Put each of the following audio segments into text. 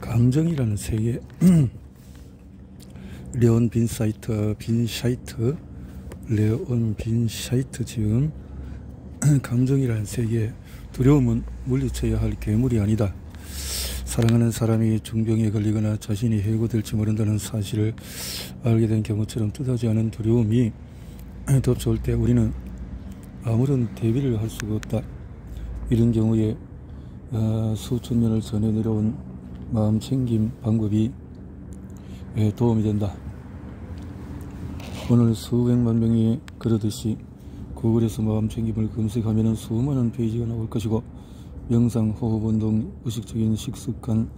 감정이라는 세계. 레온 빈샤이트 레온 빈샤이트 지음. 감정이라는 세계. 두려움은 물리쳐야 할 괴물이 아니다. 사랑하는 사람이 중병에 걸리거나 자신이 해고될지 모른다는 사실을 알게 된 경우처럼 뜻하지 않은 두려움이 덮쳐올 때 우리는 아무런 대비를 할 수가 없다. 이런 경우에 수천 년을 전해 내려온 마음 챙김 방법이 도움이 된다. 오늘 수백만 명이 그러듯이 구글에서 마음 챙김을 검색하면 수많은 페이지가 나올 것이고, 명상, 호흡, 운동, 의식적인 식습관,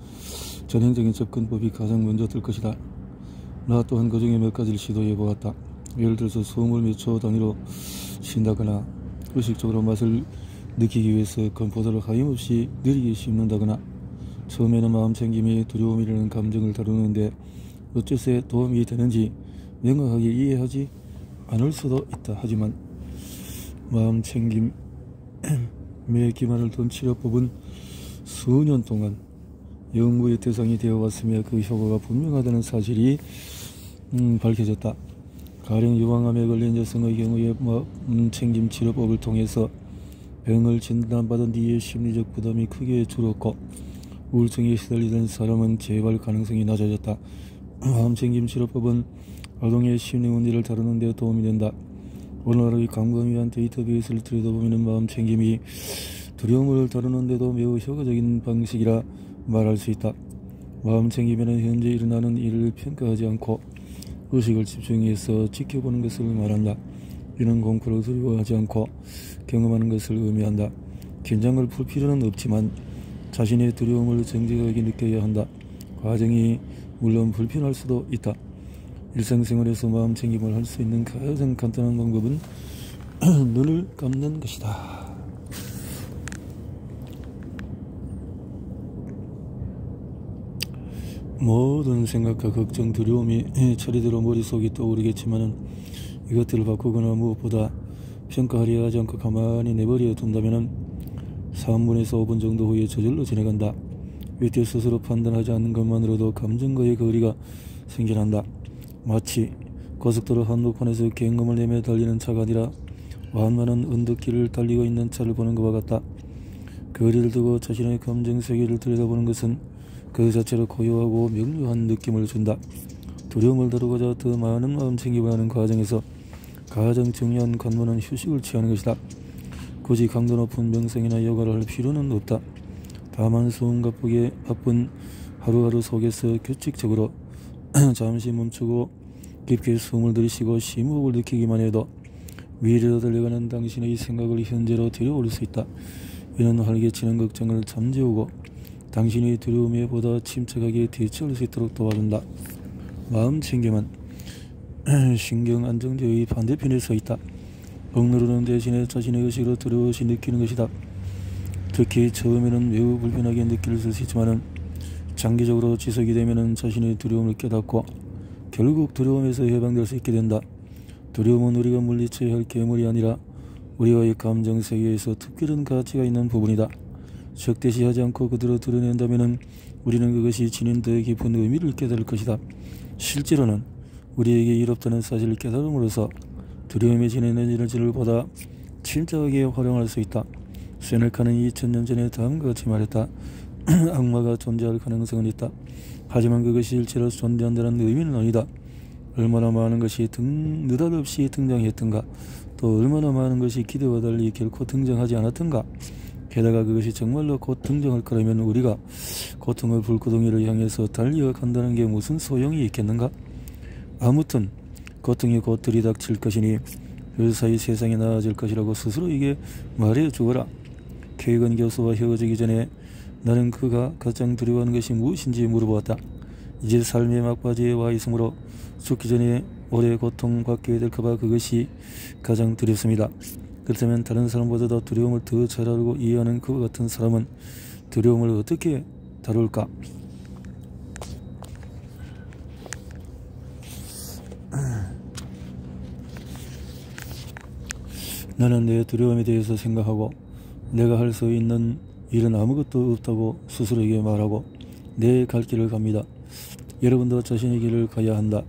전형적인 접근법이 가장 먼저 뜰 것이다. 나 또한 그 중에 몇 가지를 시도해 보았다. 예를 들어서 숨을 몇 초 단위로 쉰다거나, 의식적으로 맛을 느끼기 위해서 건포도를 하염없이 느리게 씹는다거나. 처음에는 마음 챙김이 두려움이라는 감정을 다루는데 어째서 도움이 되는지 명확하게 이해하지 않을 수도 있다. 하지만 마음 챙김 매 기만을 둔 치료법은 수년 동안 연구의 대상이 되어 왔으며 그 효과가 분명하다는 사실이 밝혀졌다. 가령 유방암에 걸린 여성의 경우에 마음 챙김 치료법을 통해서 병을 진단받은 뒤에 심리적 부담이 크게 줄었고, 우울증에 시달리던 사람은 재발 가능성이 낮아졌다. 마음 챙김 치료법은 아동의 심리 문제를 다루는 데 도움이 된다. 오늘날의 감금위한 데이터베이스를 들여다보면 마음 챙김이 두려움을 다루는 데도 매우 효과적인 방식이라 말할 수 있다. 마음 챙김에는 현재 일어나는 일을 평가하지 않고 의식을 집중해서 지켜보는 것을 말한다. 이는 공포를 두려워하지 않고 경험하는 것을 의미한다. 긴장을 풀 필요는 없지만 자신의 두려움을 정직하게 느껴야 한다. 과정이 물론 불편할 수도 있다. 일상생활에서 마음 챙김을 할 수 있는 가장 간단한 방법은 눈을 감는 것이다. 모든 생각과 걱정, 두려움이 차례대로 머릿속에 떠오르겠지만은 이것들을 바꾸거나 무엇보다 평가하려 하지 않고 가만히 내버려 둔다면은 3분에서 5분 정도 후에 저절로 지나간다. 이때 스스로 판단하지 않는 것만으로도 감정과의 거리가 생겨난다. 마치 고속도로 한복판에서 경음을 내며 달리는 차가 아니라 완만한 언덕길을 달리고 있는 차를 보는 것과 같다. 거리를 두고 자신의 감정 세계를 들여다보는 것은 그 자체로 고요하고 명료한 느낌을 준다. 두려움을 다루고자 더 많은 마음 챙김을 하는 과정에서 가장 중요한 관문은 휴식을 취하는 것이다. 굳이 강도 높은 명상이나 요가를 할 필요는 없다. 다만 숨가쁘게 바쁜 하루하루 속에서 규칙적으로 잠시 멈추고 깊게 숨을 들이쉬고 심호흡을 느끼기만 해도 미래로 달려가는 당신의 생각을 현재로 데려올 수 있다. 이는 활개치는 걱정을 잠재우고 당신의 두려움에 보다 침착하게 대처할 수 있도록 도와준다. 마음 챙김은 신경 안정제의 반대편에 서 있다. 억누르는 대신에 자신의 의식으로 두려워시 느끼는 것이다. 특히 처음에는 매우 불편하게 느낄 수 있지만 장기적으로 지속이 되면 자신의 두려움을 깨닫고 결국 두려움에서 해방될 수 있게 된다. 두려움은 우리가 물리쳐야 할 괴물이 아니라 우리와의 감정세계에서 특별한 가치가 있는 부분이다. 적대시하지 않고 그대로 드러낸다면 우리는 그것이 지닌 더 깊은 의미를 깨달을 것이다. 실제로는 우리에게 이롭다는 사실을 깨달음으로써 두려움에 지닌 에너지를 보다 침착하게 활용할 수 있다. 세네카는 2000년 전에 다음과 같이 말했다. 악마가 존재할 가능성은 있다. 하지만 그것이 실제로 존재한다는 의미는 아니다. 얼마나 많은 것이 느닷없이 등장했던가, 또 얼마나 많은 것이 기대와 달리 결코 등장하지 않았던가. 게다가 그것이 정말로 곧 등장할 거라면 우리가 고통의 불구덩이를 향해서 달려간다는 게 무슨 소용이 있겠는가? 아무튼 고통이 곧 들이닥칠 것이니 그 사이 세상이 나아질 것이라고 스스로에게 말해 주거라. 케이건 교수와 헤어지기 전에 나는 그가 가장 두려워하는 것이 무엇인지 물어보았다. 이제 삶의 막바지에 와 있으므로 죽기 전에 오래 고통받게 될까봐 그것이 가장 두렵습니다. 그렇다면 다른 사람보다도 두려움을 더 잘 알고 이해하는 그와 같은 사람은 두려움을 어떻게 다룰까? 나는 내 두려움에 대해서 생각하고 내가 할 수 있는 일은 아무것도 없다고 스스로에게 말하고 내 갈 길을 갑니다. 여러분도 자신의 길을 가야 한다.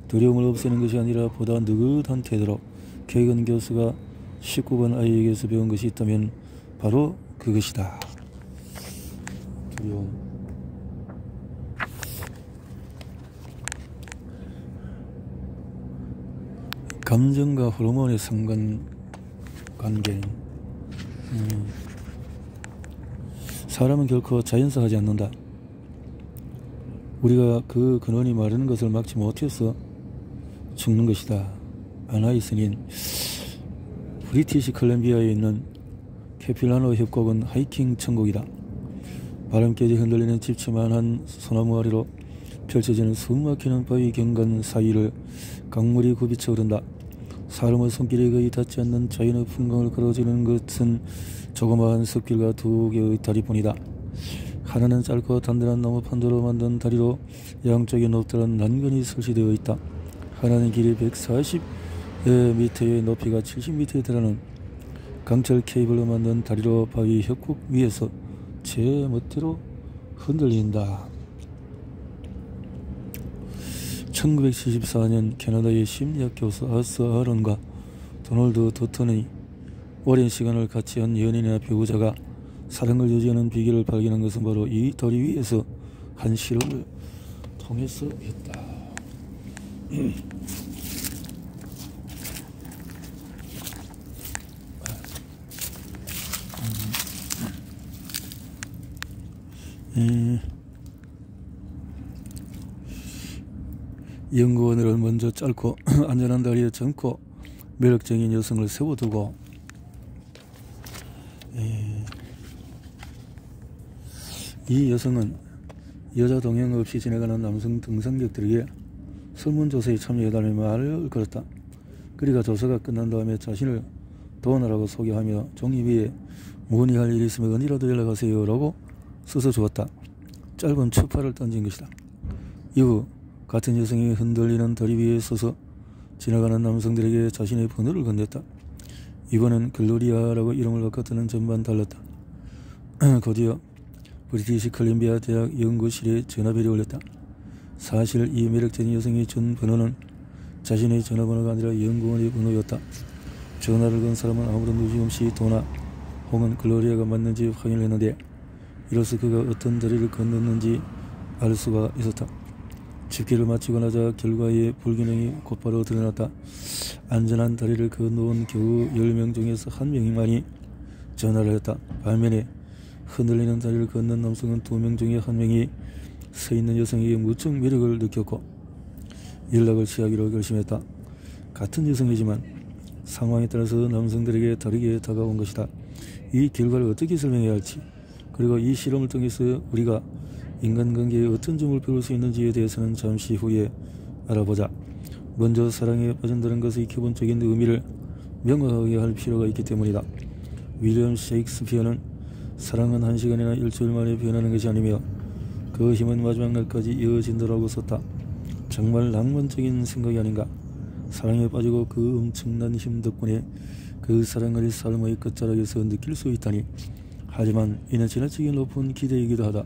두려움을 없애는 것이 아니라 보다 느긋한 태도로 개근 교수가 19번 아이에게서 배운 것이 있다면 바로 그것이다. 두려움. 감정과 호르몬의 상관관계는 사람은 결코 자연사하지 않는다. 우리가 그 근원이 마르는 것을 막지 못해서 죽는 것이다. 아나이스는 브리티시 컬럼비아에 있는 캐필라노 협곡은 하이킹 천국이다. 바람까지 흔들리는 찝찝한 소나무 아래로 펼쳐지는 숨막히는 바위 경관 사이를 강물이 굽이쳐 흐른다. 사람의 손길이 거의 닿지 않는 자연의 풍광을 걸어주는 것은 조그마한 숲길과 두 개의 다리뿐이다. 하나는 짧고 단단한 나무 판도로 만든 다리로 양쪽에 높다란 난간이 설치되어 있다. 하나는 길이 140m의 높이가 70m에 달하는 강철 케이블로 만든 다리로 바위 협곡 위에서 제 멋대로 흔들린다. 1974년 캐나다의 심리학 교수 아서 아론과 도널드 도턴이 오랜 시간을 같이 한 연인이나 배우자가 사랑을 유지하는 비결을 발견한 것은 바로 이 다리 위에서 한 실험을 통해서였다. 연구원을 먼저 짧고 안전한 다리에 젊고 매력적인 여성을 세워두고 이 여성은 여자 동행 없이 지나가는 남성 등산객들에게 설문조사에 참여해달라며 말을 걸었다. 그리고 조사가 끝난 다음에 자신을 도와라고 소개하며 종이 위에 문의할 일이 있으면 언제라도 연락하세요 라고 써서 주었다. 짧은 추파를 던진 것이다. 이후 같은 여성이 흔들리는 다리 위에 서서 지나가는 남성들에게 자신의 번호를 건넸다. 이번엔 글로리아라고 이름을 바꿨다는 점만 달랐다. 곧이어 브리티시 컬럼비아 대학 연구실에 전화벨이 울렸다. 사실 이 매력적인 여성이 준 번호는 자신의 전화번호가 아니라 연구원의 번호였다. 전화를 건 사람은 아무런 누지 없이 도나 혹은 글로리아가 맞는지 확인을 했는데 이로써 그가 어떤 다리를 건넜는지 알 수가 있었다. 집계를 마치고 나자 결과의 불균형이 곧바로 드러났다. 안전한 다리를 건너온 겨우 10명 중에서 1명만이 전화를 했다. 반면에 흔들리는 다리를 건넌 남성은 2명 중에 1명이 서 있는 여성에게 무척 매력을 느꼈고 연락을 취하기로 결심했다. 같은 여성이지만 상황에 따라서 남성들에게 다르게 다가온 것이다. 이 결과를 어떻게 설명해야 할지, 그리고 이 실험을 통해서 우리가 인간관계에 어떤 점을 배울 수 있는지에 대해서는 잠시 후에 알아보자. 먼저 사랑에 빠진다는 것의 기본적인 의미를 명확하게 할 필요가 있기 때문이다. 윌리엄 셰익스피어는 사랑은 1시간이나 일주일 만에 변하는 것이 아니며 그 힘은 마지막 날까지 이어진다라고 썼다. 정말 낭만적인 생각이 아닌가. 사랑에 빠지고 그 엄청난 힘 덕분에 그 사랑을 삶의 끝자락에서 느낄 수 있다니. 하지만 이는 지나치게 높은 기대이기도 하다.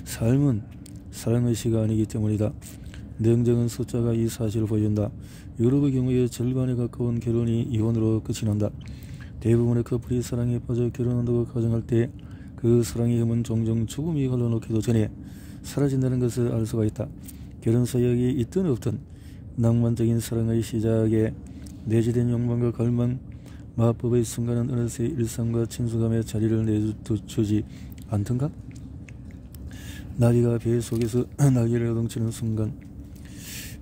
삶은 사랑의 시가 아니기 때문이다. 냉정한 숫자가 이 사실을 보여준다. 유럽의 경우에 절반에 가까운 결혼이 이혼으로 끝이 난다. 대부분의 커플이 사랑에 빠져 결혼한다고 가정할 때 그 사랑의 힘은 종종 죽음이 흘러놓기도 전에 사라진다는 것을 알 수가 있다. 결혼 사역이 있든 없든 낭만적인 사랑의 시작에 내재된 욕망과 갈망, 마법의 순간은 어느새 일상과 친숙함의 자리를 내주지 않던가? 나비가 배 속에서 날개를 요동치는 순간,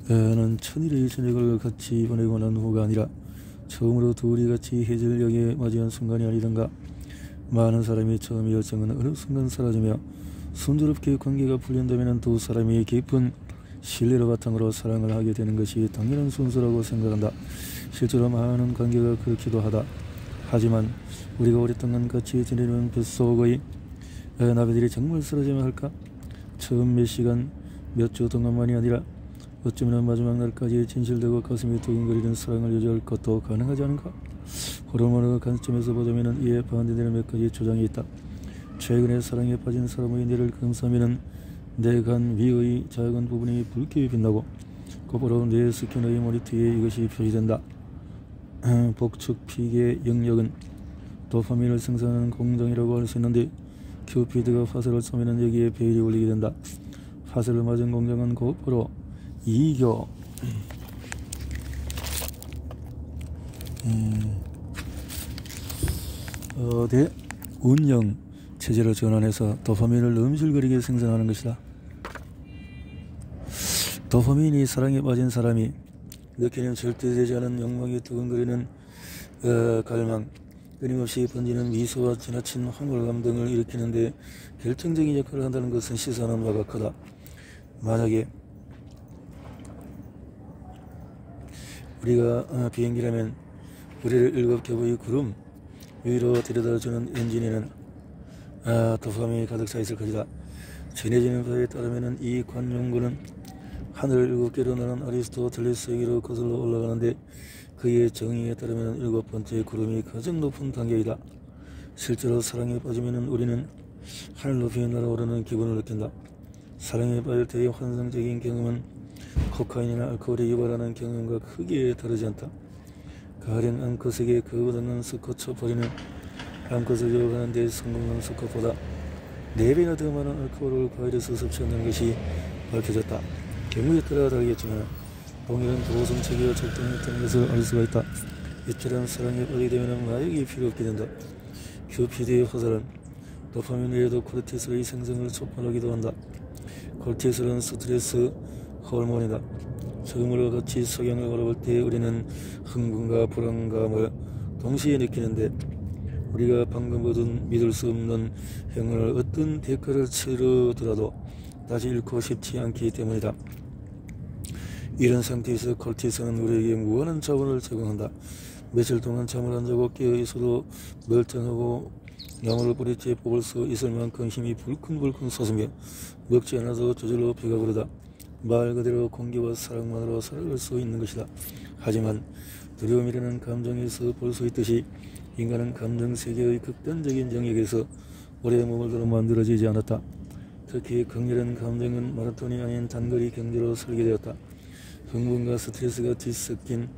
는 천일의 저녁을 같이 보내고 난 후가 아니라 처음으로 둘이 같이 해질녘에 맞이한 순간이 아니던가. 많은 사람이 처음의 열정은 어느 순간 사라지며 순조롭게 관계가 풀린다면 두 사람이 깊은 신뢰를 바탕으로 사랑을 하게 되는 것이 당연한 순서라고 생각한다. 실제로 많은 관계가 그렇기도 하다. 하지만 우리가 오랫동안 같이 지내는 뱃속의 나비들이 정말 쓰러지면 할까? 처음 몇 시간, 몇 주 동안만이 아니라 어쩌면 마지막 날까지 진실되고 가슴이 두근거리는 사랑을 유지할 것도 가능하지 않은가? 호르몬의 관점에서 보자면 이에 반대되는 몇 가지 주장이 있다. 최근에 사랑에 빠진 사람의 뇌를 검사하면 내 간 위의 작은 부분이 붉게 빛나고 곧바로 내 스킨의 머리띠에 이것이 표시된다. 복축 피계 영역은 도파민을 생산하는 공정이라고 할 수 있는데 큐피드가 화살을 쏘면 여기에 베일이 울리게 된다. 화살을 맞은 공정은 곧바로 이교 운영 체제를 전환해서 도파민을 음실거리게 생산하는 것이다. 도파민이 사랑에 빠진 사람이 느끼는 절대되지 않은 욕망이 두근거리는 갈망, 끊임없이 번지는 미소와 지나친 황홀감 등을 일으키는데 결정적인 역할을 한다는 것은 시사하는 바가 크다. 만약에 우리가 비행기라면 우리를 일곱 겹의 구름 위로 데려다주는 엔진에는 도파민이 가득 차 있을 것이다. 전해지는 바에 따르면 이 관용구는 하늘을 일곱 개로 나눈 아리스토텔레스에게로 거슬러 올라가는데 그의 정의에 따르면 일곱 번째 구름이 가장 높은 단계이다. 실제로 사랑에 빠지면 우리는 하늘 높이 날아오르는 기분을 느낀다. 사랑에 빠질 때의 환상적인 경험은 코카인이나 알코올이 유발하는 경험과 크게 다르지 않다. 가령 암컷에게 그보다는 수컷 쳐버리는 암컷을 유혹하는 데 성공한 수컷보다 4배나 더 많은 알코올을 과일에서 섭취한다는 것이 밝혀졌다. 경우에 따라 다르겠지만 동일한 도성체계가 작동했다는 것을 알 수가 있다. 이처럼 사랑에 빠지게 되면 마약이 필요 없게 된다. 큐피드의 화살은 도파민 외에도 코르티솔의 생성을 촉발하기도 한다. 코르티솔은 스트레스 호르몬이다. 처음으로 같이 석양을 바라볼 때 우리는 흥분과 불안감을 동시에 느끼는데 우리가 방금 얻은 믿을 수 없는 행운을 어떤 대가를 치르더라도 다시 잃고 싶지 않기 때문이다. 이런 상태에서 코르티솔은 우리에게 무한한 자원을 제공한다. 며칠 동안 잠을 안 자고 깨어 있어도 멀쩡하고 나무를 뿌리째 뽑을 수 있을 만큼 힘이 불끈불끈 솟으며 먹지 않아도 저절로 배가 부르다. 말 그대로 공기와 사랑만으로 살아갈 수 있는 것이다. 하지만 두려움이라는 감정에서 볼 수 있듯이 인간은 감정세계의 극단적인 영역에서 오래 머물도록 만들어지지 않았다. 특히 강렬한 감정은 마라톤이 아닌 단거리 경주로 설계되었다. 흥분과 스트레스가 뒤섞인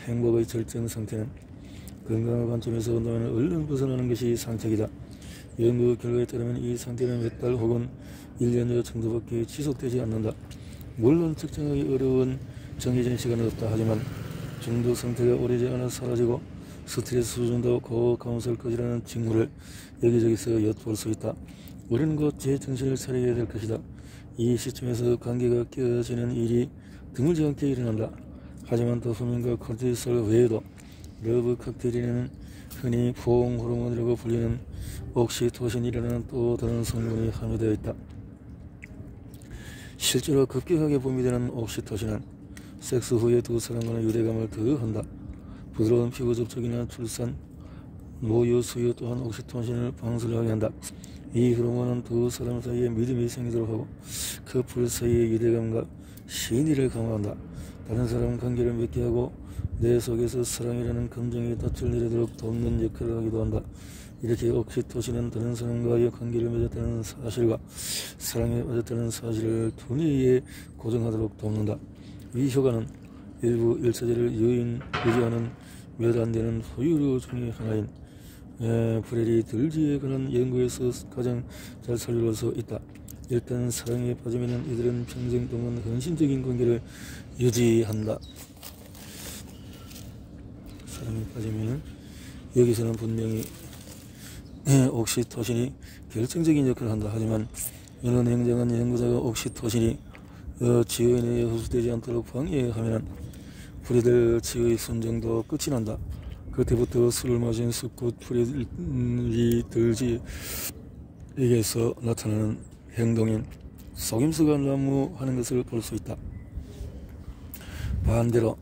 행복의 절정 상태는 건강한 관점에서 본다면 얼른 벗어나는 것이 상책이다. 연구 결과에 따르면 이 상태는 몇 달 혹은 1년여 정도밖에 지속되지 않는다. 물론 측정하기 어려운 정해진 시간은 없다. 하지만 중독 상태가 오래지 않아 사라지고 스트레스 수준도 고감소할 것이라는 징후를 여기저기서 엿볼 수 있다. 우리는 곧 제정신을 차려야 될 것이다. 이 시점에서 관계가 깨어지는 일이 드물지 않게 일어난다. 하지만 도파민과 코르티솔 외에도 러브 칵테일에는 흔히 포옹 호르몬이라고 불리는 옥시토신이라는 또 다른 성분이 함유되어 있다. 실제로 급격하게 분비되는 옥시토신은 섹스 후에 두 사람과의 유대감을 더한다. 부드러운 피부 접촉이나 출산, 모유, 수유 또한 옥시토신을 방출하게 한다. 이 호르몬은 두 사람 사이에 믿음이 생기도록 하고 커플 사이의 유대감과 신의를 강화한다. 다른 사람 관계를 맺게 하고 내 속에서 사랑이라는 감정이 닻을 내리도록 돕는 역할을 하기도 한다. 이렇게 옥시토신은 다른 사람과의 관계를 맺었다는 사실과 사랑에 빠졌다는 사실을 두뇌에 고정하도록 돕는다. 이 효과는 일부 일처제를 유지하는 몇 안 되는 소유류 중의 하나인 프레리 들지에 관한 연구에서 가장 잘 설명할 수 있다. 일단 사랑에 빠지면 이들은 평생 동안 헌신적인 관계를 유지한다. 사랑에 빠지면 여기서는 분명히 옥시토신이 결정적인 역할을 한다. 하지만 이런 냉정한 연구자가 옥시토신이 지의 내에 흡수되지 않도록 방해하면 프레들 지의 순정도 끝이 난다. 그때부터 술을 마신 수컷 프레리 들지에게서 나타나는 행동인 속임수가 난무하는 것을 볼 수 있다. 반대로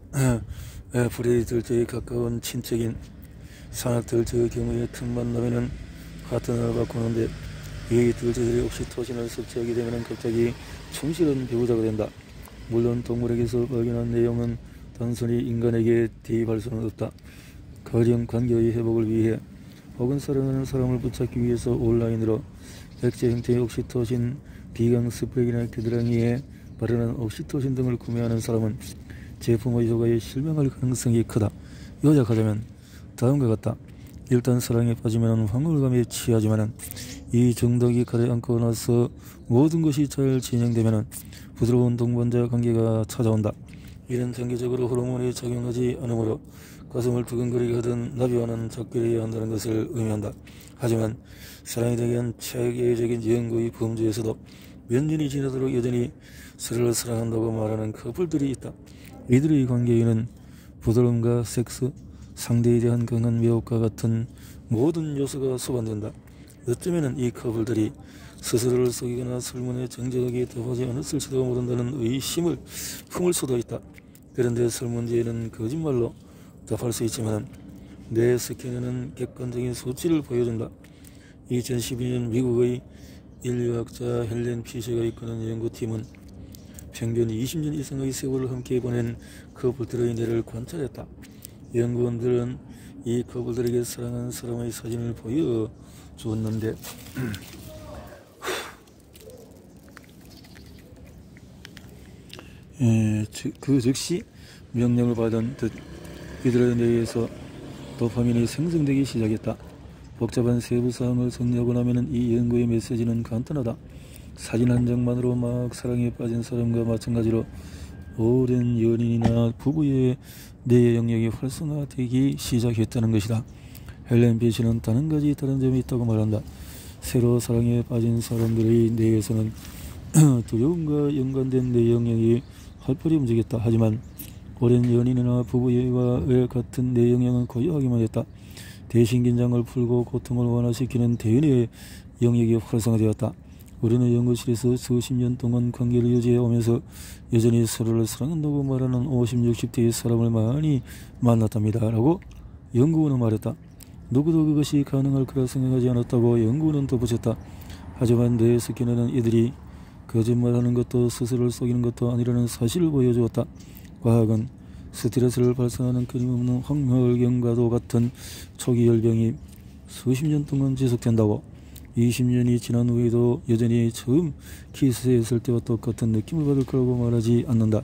프레리 들지에 가까운 친척인 산악 들지의 경우에 틈만 나면 파트너를 바꾸는데 이 들지들이 옥시토신을 섭취하게 되면 갑자기 충실한 배우자가 된다. 물론 동물에게서 발견한 내용은 단순히 인간에게 대입할 수는 없다. 가령 관계의 회복을 위해 혹은 사랑하는 사람을 붙잡기 위해서 온라인으로 백제 형태의 옥시토신 비강 스프렉이나 겨드랑이에 바르는 옥시토신 등을 구매하는 사람은 제품의 효과에 실망할 가능성이 크다. 요약하자면 다음과 같다. 일단 사랑에 빠지면 황홀감에 취하지만 이 정덕이 가라앉고 나서 모든 것이 잘 진행되면 부드러운 동반자 관계가 찾아온다. 이는 단계적으로 호르몬이 작용하지 않으므로 가슴을 두근거리게 하던 나비와는 작별해야 한다는 것을 의미한다. 하지만 사랑에 대한 체계적인 연구의 범주에서도 몇 년이 지나도록 여전히 서로를 사랑한다고 말하는 커플들이 있다. 이들의 관계에는 부드러움과 섹스, 상대에 대한 강한 매혹과 같은 모든 요소가 수반된다. 어쩌면 이 커플들이 스스로를 속이거나 설문에 정직하게 답하지 않았을지도 모른다는 의심을 품을 수도 있다. 그런데 설문지에는 거짓말로 답할 수 있지만 내 스캐너는 객관적인 수치를 보여준다. 2012년 미국의 인류학자 헬렌 피셔가 이끄는 연구팀은 평균 20년 이상의 세월을 함께 보낸 커플들의 뇌를 관찰했다. 연구원들은 이 커플들에게 사랑하는 사람의 사진을 보여주었는데 그 즉시 명령을 받은 듯 이들의 뇌에서 도파민이 생성되기 시작했다. 복잡한 세부사항을 정리하고 나면 이 연구의 메시지는 간단하다. 사진 한 장만으로 막 사랑에 빠진 사람과 마찬가지로 오랜 연인이나 부부의 뇌의 영역이 활성화되기 시작했다는 것이다. 헬렌 피시는 다른 가지 다른 점이 있다고 말한다. 새로 사랑에 빠진 사람들의 뇌에서는 두려움과 연관된 뇌 영역이 활발히 움직였다. 하지만 오랜 연인이나 부부와 같은 뇌 영역은 고요하기만 했다. 대신 긴장을 풀고 고통을 완화시키는 대인의 영역이 활성화되었다. 우리는 연구실에서 수십 년 동안 관계를 유지해 오면서 여전히 서로를 사랑한다고 말하는 50, 60대의 사람을 많이 만났답니다. 라고 연구원은 말했다. 누구도 그것이 가능할 거라 생각하지 않았다고 연구원은 덧붙였다. 하지만 뇌 스캐너는 이들이 거짓말하는 것도 스스로를 속이는 것도 아니라는 사실을 보여주었다. 과학은 스트레스를 발산하는 끊임없는 황홀경과도 같은 초기 열병이 수십 년 동안 지속된다고. 20년이 지난 후에도 여전히 처음 키스했을 때와 똑같은 느낌을 받을 거라고 말하지 않는다.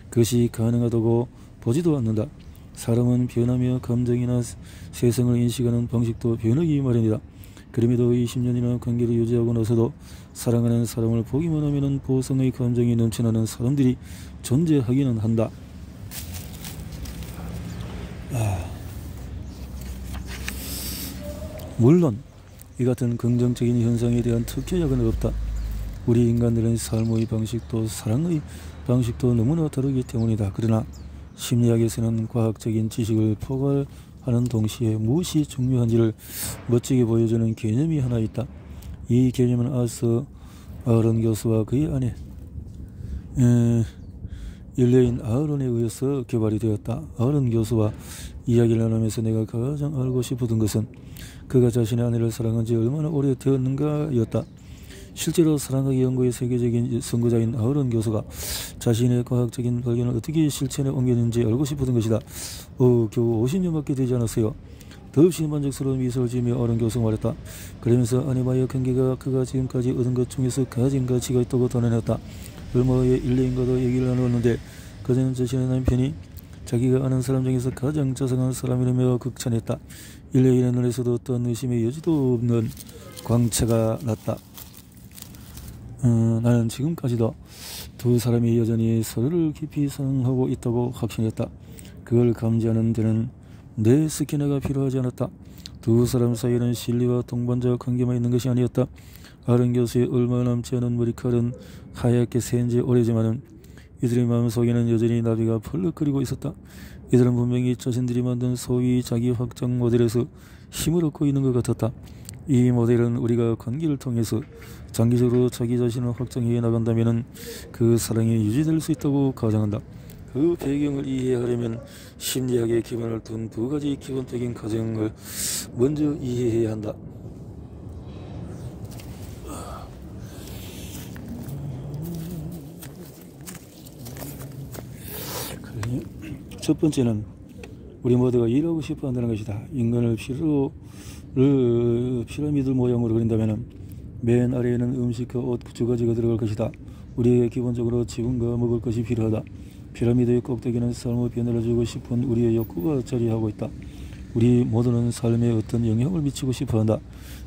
그것이 가능하다고 보지도 않는다. 사람은 변하며 감정이나 세상을 인식하는 방식도 변하기 마련이다. 그럼에도 20년이나 관계를 유지하고 나서도 사랑하는 사람을 보기만 하면 보상의 감정이 넘쳐나는 사람들이 존재하기는 한다. 물론 이 같은 긍정적인 현상에 대한 특효약은 없다. 우리 인간들은 삶의 방식도 사랑의 방식도 너무나 다르기 때문이다. 그러나 심리학에서는 과학적인 지식을 포괄하는 동시에 무엇이 중요한지를 멋지게 보여주는 개념이 하나 있다. 이 개념은 아서 아론 교수와 그의 아내 일레인 아론에 의해서 개발이 되었다. 아론 교수와 이야기를 나누면서 내가 가장 알고 싶었던 것은 그가 자신의 아내를 사랑한 지 얼마나 오래되었는가였다. 실제로 사랑하기 연구의 세계적인 선구자인 아론 교수가 자신의 과학적인 발견을 어떻게 실천에 옮겼는지 알고 싶었던 것이다. 겨우 50년밖에 되지 않았어요. 더없이 만족스러운 미소를 지으며 아론 교수가 말했다. 그러면서 아내와의 관계가 그가 지금까지 얻은 것 중에서 가진 가치가 있다고 단언했다. 얼마 후에 일레인과도 얘기를 나누었는데 그는 자신의 남편이 자기가 아는 사람 중에서 가장 자상한 사람이라며 극찬했다. 일레인의 눈에서도 어떤 의심의 여지도 없는 광채가 났다. 나는 지금까지도 두 사람이 여전히 서로를 깊이 사랑하고 있다고 확신했다. 그걸 감지하는 데는 내 스캐너가 필요하지 않았다. 두 사람 사이에는 신뢰와 동반자 관계만 있는 것이 아니었다. 아론 교수의 얼마 남지 않은 머리칼은 하얗게 새인 지 오래지만은 이들의 마음속에는 여전히 나비가 펄럭거리고 있었다. 이들은 분명히 자신들이 만든 소위 자기 확장 모델에서 힘을 얻고 있는 것 같았다. 이 모델은 우리가 관계를 통해서 장기적으로 자기 자신을 확장해 나간다면 그 사랑이 유지될 수 있다고 가정한다. 그 배경을 이해하려면 심리학에 기반을 둔 두 가지 기본적인 가정을 먼저 이해해야 한다. 첫 번째는 우리 모두가 일하고 싶어 한다는 것이다. 인간을 피라미드 모양으로 그린다면 맨 아래에는 음식과 옷 두 가지가 들어갈 것이다. 우리에게 기본적으로 지분과 먹을 것이 필요하다. 피라미드의 꼭대기는 삶의 변화를 주고 싶은 우리의 욕구가 자리하고 있다. 우리 모두는 삶에 어떤 영향을 미치고 싶어한다.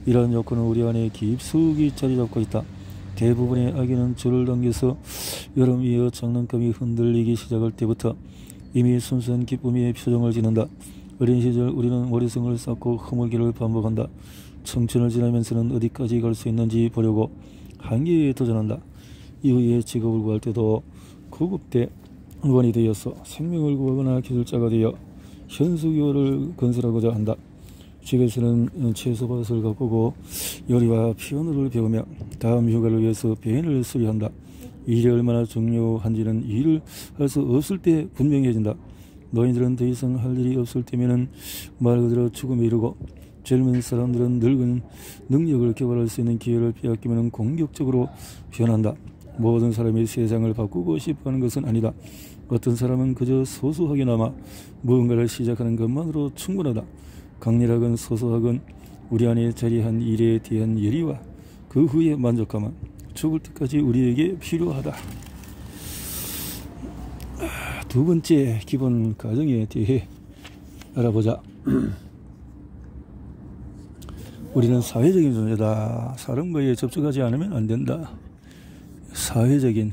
이러한 욕구는 우리 안에 깊숙이 자리 잡고 있다. 대부분의 아기는 줄을 당겨서 여름이어 장난감이 흔들리기 시작할 때부터 이미 순수한 기쁨의 표정을 짓는다. 어린 시절 우리는 머리성을 쌓고 허물기를 반복한다. 청춘을 지나면서는 어디까지 갈 수 있는지 보려고 한계에 도전한다. 이후에 직업을 구할 때도 구급대원이 되어서 생명을 구하거나 기술자가 되어 현수교를 건설하고자 한다. 집에서는 채소밭을 가꾸고 요리와 피아노를 배우며 다음 휴가를 위해서 배인을 수리한다. 일이 얼마나 중요한지는 일을 할 수 없을 때 분명해진다. 노인들은 더 이상 할 일이 없을 때면은 말 그대로 죽음에 이르고, 젊은 사람들은 늙은 능력을 개발할 수 있는 기회를 빼앗기면 공격적으로 변한다. 모든 사람이 세상을 바꾸고 싶어하는 것은 아니다. 어떤 사람은 그저 소소하게나마 무언가를 시작하는 것만으로 충분하다. 강렬하건 소소하건 우리 안에 자리한 일에 대한 열의와 그 후의 만족감은 죽을 때까지 우리에게 필요하다. 두 번째 기본 가정에 대해 알아보자. 우리는 사회적인 존재다. 사람과의 접촉하지 않으면 안 된다. 사회적인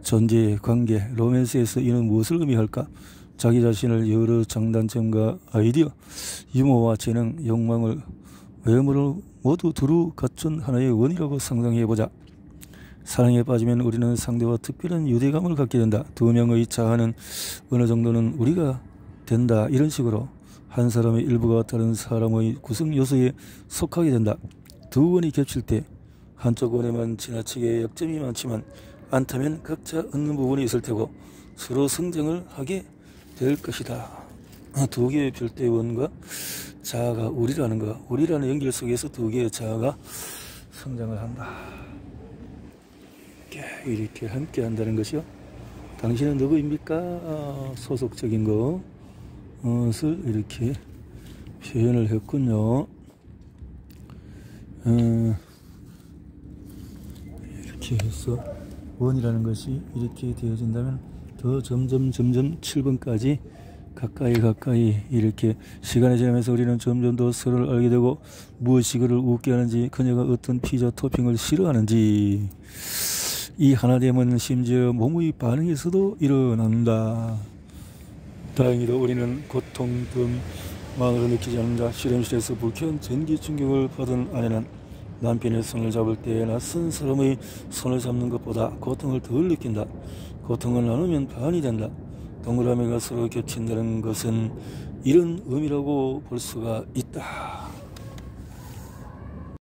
존재, 관계, 로맨스에서 이는 무엇을 의미할까? 자기 자신을 여러 장단점과 아이디어, 유머와 재능, 욕망을, 외모를 모두 두루 갖춘 하나의 원이라고 상상해보자. 사랑에 빠지면 우리는 상대와 특별한 유대감을 갖게 된다. 두 명의 자아는 어느 정도는 우리가 된다. 이런 식으로 한 사람의 일부가 다른 사람의 구성 요소에 속하게 된다. 두 원이 겹칠 때 한쪽 원에만 지나치게 약점이 많지만 않다면 각자 얻는 부분이 있을 테고 서로 성장을 하게 될 것이다. 두 개의 별도의 원과 자아가 우리라는 것, 우리라는 연결 속에서 두 개의 자아가 성장을 한다. 이렇게 함께 한다는 것이요. 당신은 누구입니까? 소속적인 것을 이렇게 표현을 했군요. 이렇게 해서 원이라는 것이 이렇게 되어진다면 더 점점 7번까지 가까이 이렇게 시간이 지나면서 우리는 점점 더 서로를 알게 되고, 무엇이 그를 웃게 하는지, 그녀가 어떤 피자 토핑을 싫어하는지, 이 하나됨은 심지어 몸의 반응에서도 일어난다. 다행히도 우리는 고통만으로 느끼지 않는다. 실험실에서 불쾌한 전기 충격을 받은 아내는 남편의 손을 잡을 때 낯선 사람의 손을 잡는 것보다 고통을 덜 느낀다. 고통을 나누면 반이 된다. 동그라미가 서로 겹친다는 것은 이런 의미라고 볼 수가 있다.